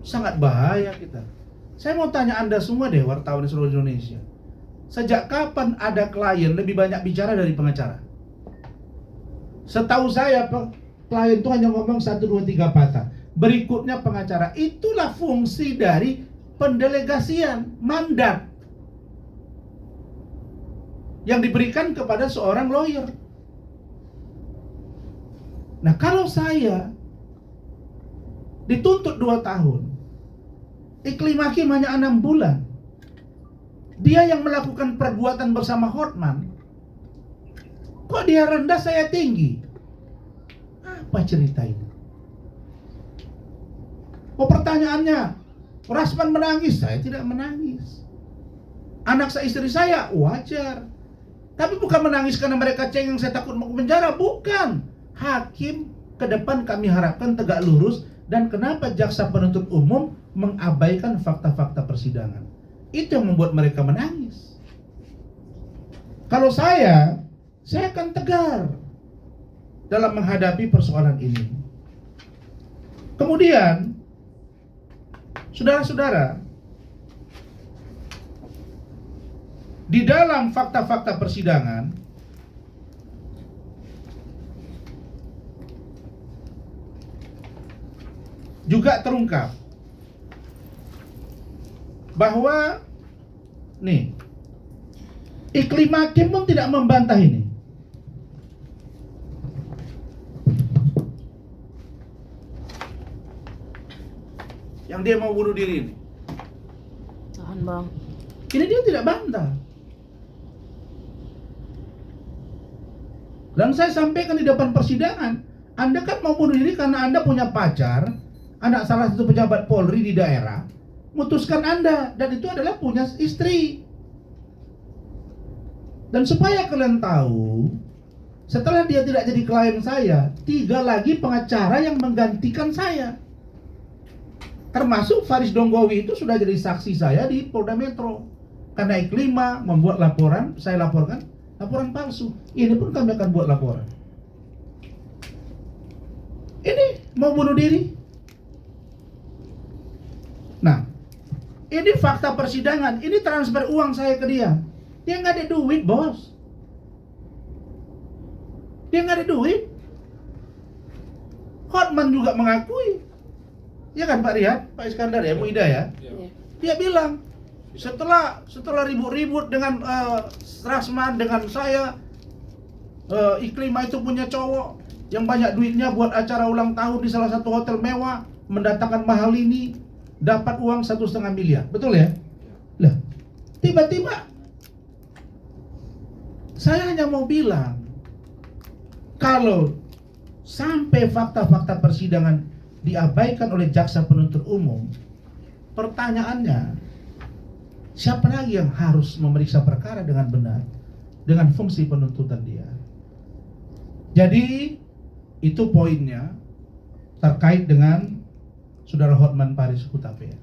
Sangat bahaya kita. Saya mau tanya Anda semua deh, wartawan di seluruh Indonesia. Sejak kapan ada klien lebih banyak bicara dari pengacara? Setahu saya, klien itu hanya ngomong 1, 2, 3 patah. Berikutnya pengacara. Itulah fungsi dari pendelegasian, mandat yang diberikan kepada seorang lawyer. Nah, kalau saya dituntut 2 tahun, Iklim hakim hanya 6 bulan, dia yang melakukan perbuatan bersama Hotman, kok dia rendah, saya tinggi? Apa cerita ini? Oh, pertanyaannya, Rasman menangis? Saya tidak menangis. Anak saya, istri saya, wajar. Tapi bukan menangis karena mereka cengeng, saya takut mau ke penjara. Bukan. Hakim ke depan kami harapkan tegak lurus. Dan kenapa jaksa penuntut umum mengabaikan fakta-fakta persidangan? Itu yang membuat mereka menangis. Kalau saya akan tegar dalam menghadapi persoalan ini. Kemudian, saudara-saudara, di dalam fakta-fakta persidangan juga terungkap bahwa Iklim hakim pun tidak membantah ini. Yang dia mau bunuh diri ini. Tahan bang. Ini dia tidak bantah. Dan saya sampaikan di depan persidangan, Anda kan mau bunuh diri karena Anda punya pacar, anak salah satu pejabat Polri di daerah, mutuskan Anda, dan itu adalah punya istri. Dan supaya kalian tahu, setelah dia tidak jadi klien saya, 3 lagi pengacara yang menggantikan saya. Termasuk Faris Donggowi itu sudah jadi saksi saya di Polda Metro. Karena Iklima membuat laporan, saya laporkan laporan palsu. Ini pun kami akan buat laporan. Ini mau bunuh diri. Nah, ini fakta persidangan. Ini transfer uang saya ke dia. Dia nggak ada duit, bos. Dia nggak ada duit. Hotman juga mengakui. Ya kan Pak Riyad, Pak Iskandar ya, Bu Ida ya. Dia bilang setelah ribut-ribut dengan Rasman, dengan saya, Iklima itu punya cowok yang banyak duitnya buat acara ulang tahun di salah satu hotel mewah, mendatangkan mahal ini, dapat uang 1,5 miliar, betul ya? Lah, tiba-tiba saya hanya mau bilang, kalau sampai fakta-fakta persidangan diabaikan oleh jaksa penuntut umum, pertanyaannya, siapa lagi yang harus memeriksa perkara dengan benar, dengan fungsi penuntutan dia? Jadi, itu poinnya terkait dengan Saudara Hotman Paris Hutapea.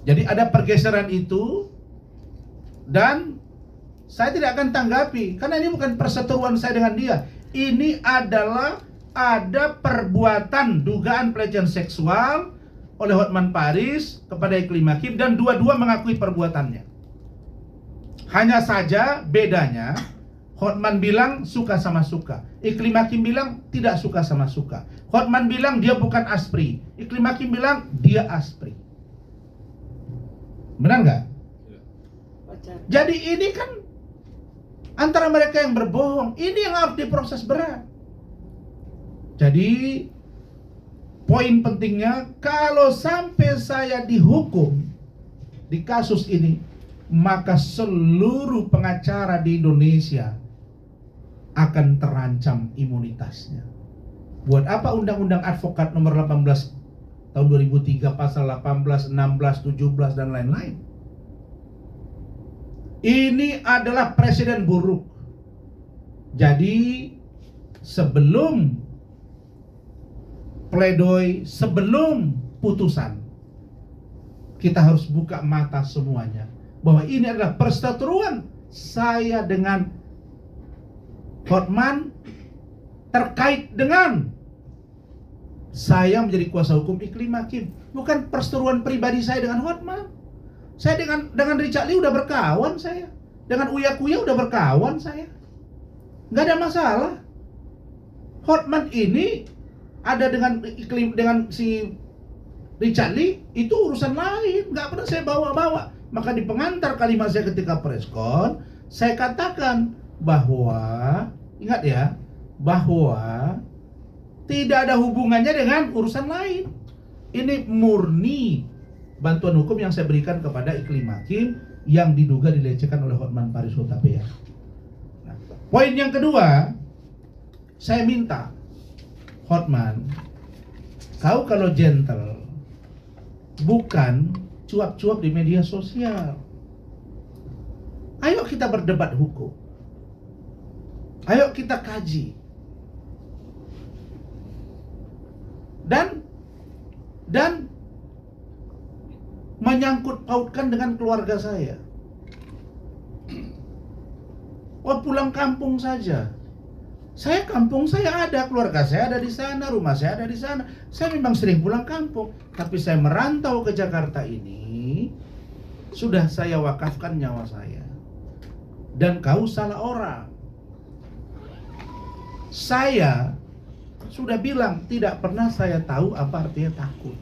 Jadi ada pergeseran itu, dan saya tidak akan tanggapi, karena ini bukan perseteruan saya dengan dia. Ini adalah ada perbuatan dugaan pelecehan seksual oleh Hotman Paris kepada Iklim hakim, dan dua-dua mengakui perbuatannya. Hanya saja bedanya, Hotman bilang suka sama suka, Iklim hakim bilang tidak suka sama suka. Hotman bilang dia bukan aspri, Iklim hakim bilang dia aspri. Benar nggak? Jadi ini kan antara mereka yang berbohong, ini yang harus diproses berat. Jadi poin pentingnya, kalau sampai saya dihukum di kasus ini, maka seluruh pengacara di Indonesia akan terancam imunitasnya. Buat apa Undang-Undang Advokat nomor 18 tahun 2003 pasal 18, 16, 17 dan lain-lain? Ini adalah presiden buruk. Jadi sebelum pledoi, sebelum putusan, kita harus buka mata semuanya bahwa ini adalah perseteruan saya dengan Hotman terkait dengan saya menjadi kuasa hukum Iklim Hakim. Bukan perseteruan pribadi saya dengan Hotman. Saya dengan Richard Lee udah berkawan saya. Dengan Uya Kuya udah berkawan saya. Nggak ada masalah. Hotman ini ada dengan si Richard Lee, itu urusan lain, nggak pernah saya bawa-bawa. Maka di pengantar kalimat saya ketika preskon, saya katakan bahwa, ingat ya, bahwa tidak ada hubungannya dengan urusan lain. Ini murni bantuan hukum yang saya berikan kepada Iklim Hakim yang diduga dilecehkan oleh Hotman Paris Hutapea. Nah, poin yang kedua, saya minta Hotman, kau kalau gentle, bukan cuap-cuap di media sosial. Ayo kita berdebat hukum. Ayo kita kaji. Dan menyangkut pautkan dengan keluarga saya. Oh, pulang kampung saja. Saya kampung saya ada, keluarga saya ada di sana, rumah saya ada di sana. Saya memang sering pulang kampung, tapi saya merantau ke Jakarta ini sudah saya wakafkan nyawa saya. Dan kau salah orang. Saya sudah bilang tidak pernah saya tahu apa artinya takut.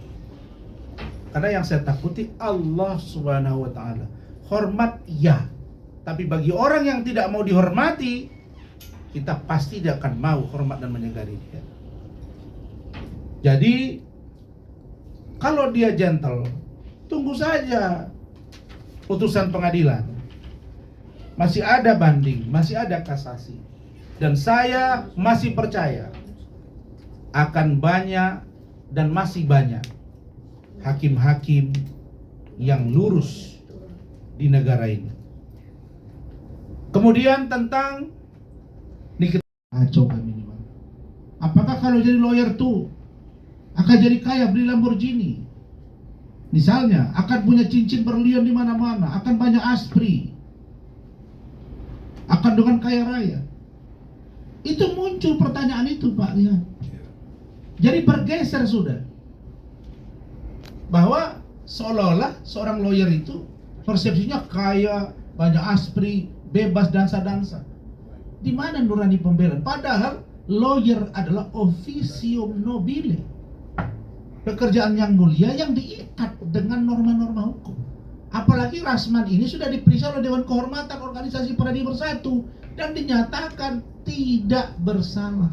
Karena yang saya takuti Allah Subhanahu wa taala. Hormat ya, tapi bagi orang yang tidak mau dihormati, kita pasti tidak akan mau hormat dan menyegani dia. Jadi kalau dia gentle, tunggu saja putusan pengadilan. Masih ada banding, masih ada kasasi. Dan saya masih percaya akan banyak dan masih banyak hakim-hakim yang lurus di negara ini. Kemudian tentang kami ini, Bang. Apakah kalau jadi lawyer tuh akan jadi kaya, beli Lamborghini? Misalnya, akan punya cincin berlian di mana-mana, akan banyak aspri, akan dengan kaya raya. Itu muncul pertanyaan itu, Pak, lihat. Jadi bergeser sudah. Bahwa seolah-olah seorang lawyer itu persepsinya kaya, banyak aspri, bebas dansa-dansa. Di mana nurani pembelaan? Padahal lawyer adalah officium nobile, pekerjaan yang mulia yang diikat dengan norma-norma hukum. Apalagi Rasman ini sudah diperiksa oleh Dewan Kehormatan Organisasi Peradi Bersatu dan dinyatakan tidak bersalah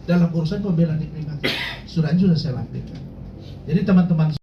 dalam urusan pembelaan Iklim Hakim. Surat sudah saya lampirkan. Jadi teman-teman